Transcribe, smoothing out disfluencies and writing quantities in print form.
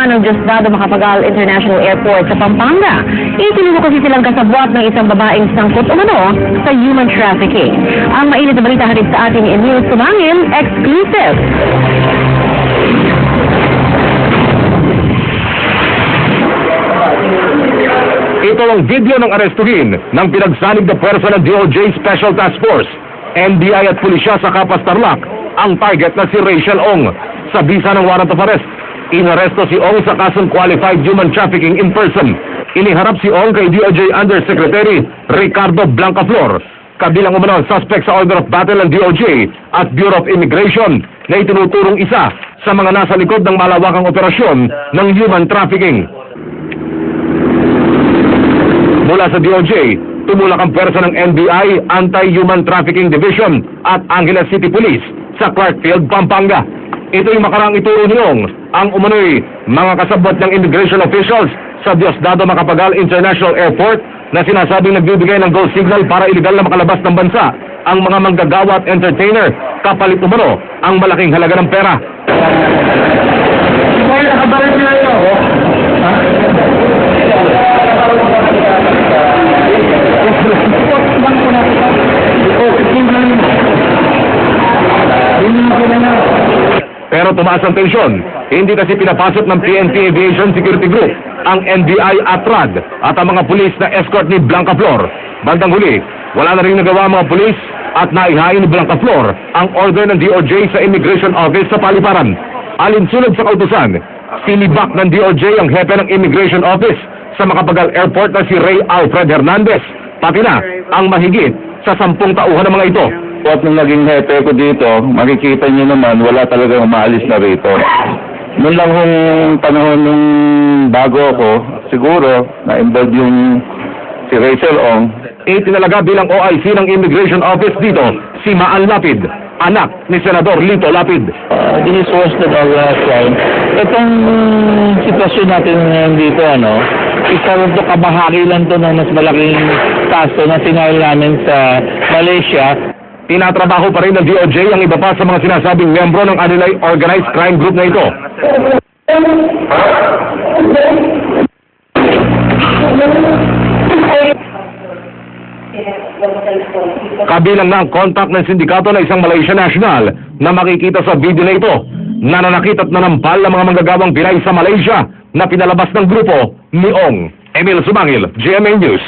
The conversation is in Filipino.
naman ng Diosdado Macapagal International Airport sa Pampanga. Itinuro kasi silang kasabwat ng isang babaeng sangkot umano sa human trafficking. Ang mainit na balita hatid sa ating Emil Sumangil, exclusive. Ito ang video ng arestuhin ng pinagsanig na pwersa ng DOJ Special Task Force, NBI at pulisya sa Capas Tarlac. Ang target na si Rachel Ong. Sa bisa ng warrant of arrest, inaresto si Ong sa kasong qualified human trafficking in person. Iniharap si Ong kay DOJ Undersecretary Ricardo Blancaflor, kabilang umano ang suspect sa order of battle ng DOJ at Bureau of Immigration na itinuturong isa sa mga nasa likod ng malawakang operasyon ng human trafficking. Mula sa DOJ, tumulak ang pwersa ng NBI Anti-Human Trafficking Division at Angeles City Police sa Clarkfield, Pampanga. Ito yung makarang ituro ni Ong, ang umano'y mga kasabot ng immigration officials sa Diosdado Macapagal International Airport na sinasabing nagbibigay ng go signal para iligal na makalabas ng bansa ang mga manggagawa at entertainer, kapalit umano ang malaking halaga ng pera. Pero tumaas ang tensyon. Hindi kasi pinapasok ng PNP Aviation Security Group, ang NBI ATRAD at ang mga pulis na escort ni Blancaflor. Bandang huli, wala na rin nagawa ang mga pulis at naihain ni Blancaflor ang order ng DOJ sa Immigration Office sa Paliparan. Alinsunod sa kautusan, sinibak ng DOJ ang hepe ng Immigration Office sa Macapagal Airport na si Ray Alfred Hernandez, pati na ang mahigit sa 10 tauhan ng mga ito. At nung naging hepe ko dito, makikita niyo naman, wala talagang umaalis na rito. Noon lang kung panahon nung bago ako, siguro, na-involved yung si Rachel Ong. Itinalaga bilang OIC ng Immigration Office dito, si Maan Lapid, anak ni Senador Lito Lapid. This is worse than our crime. Itong sitwasyon natin ngayon dito, isa rin to kabahagi lang to ng mas malaking kaso na sinahil namin sa Malaysia. Tinatrabaho pa rin ng DOJ ang iba pa sa mga sinasabing membro ng Anilay Organized Crime Group na ito. Kabilang na ang contact ng sindikato na isang Malaysian national na makikita sa video na ito. Nananakit at nanampal ng mga manggagawang Pinay sa Malaysia na pinalabas ng grupo ni Ong. Emil Sumangil, GMA News.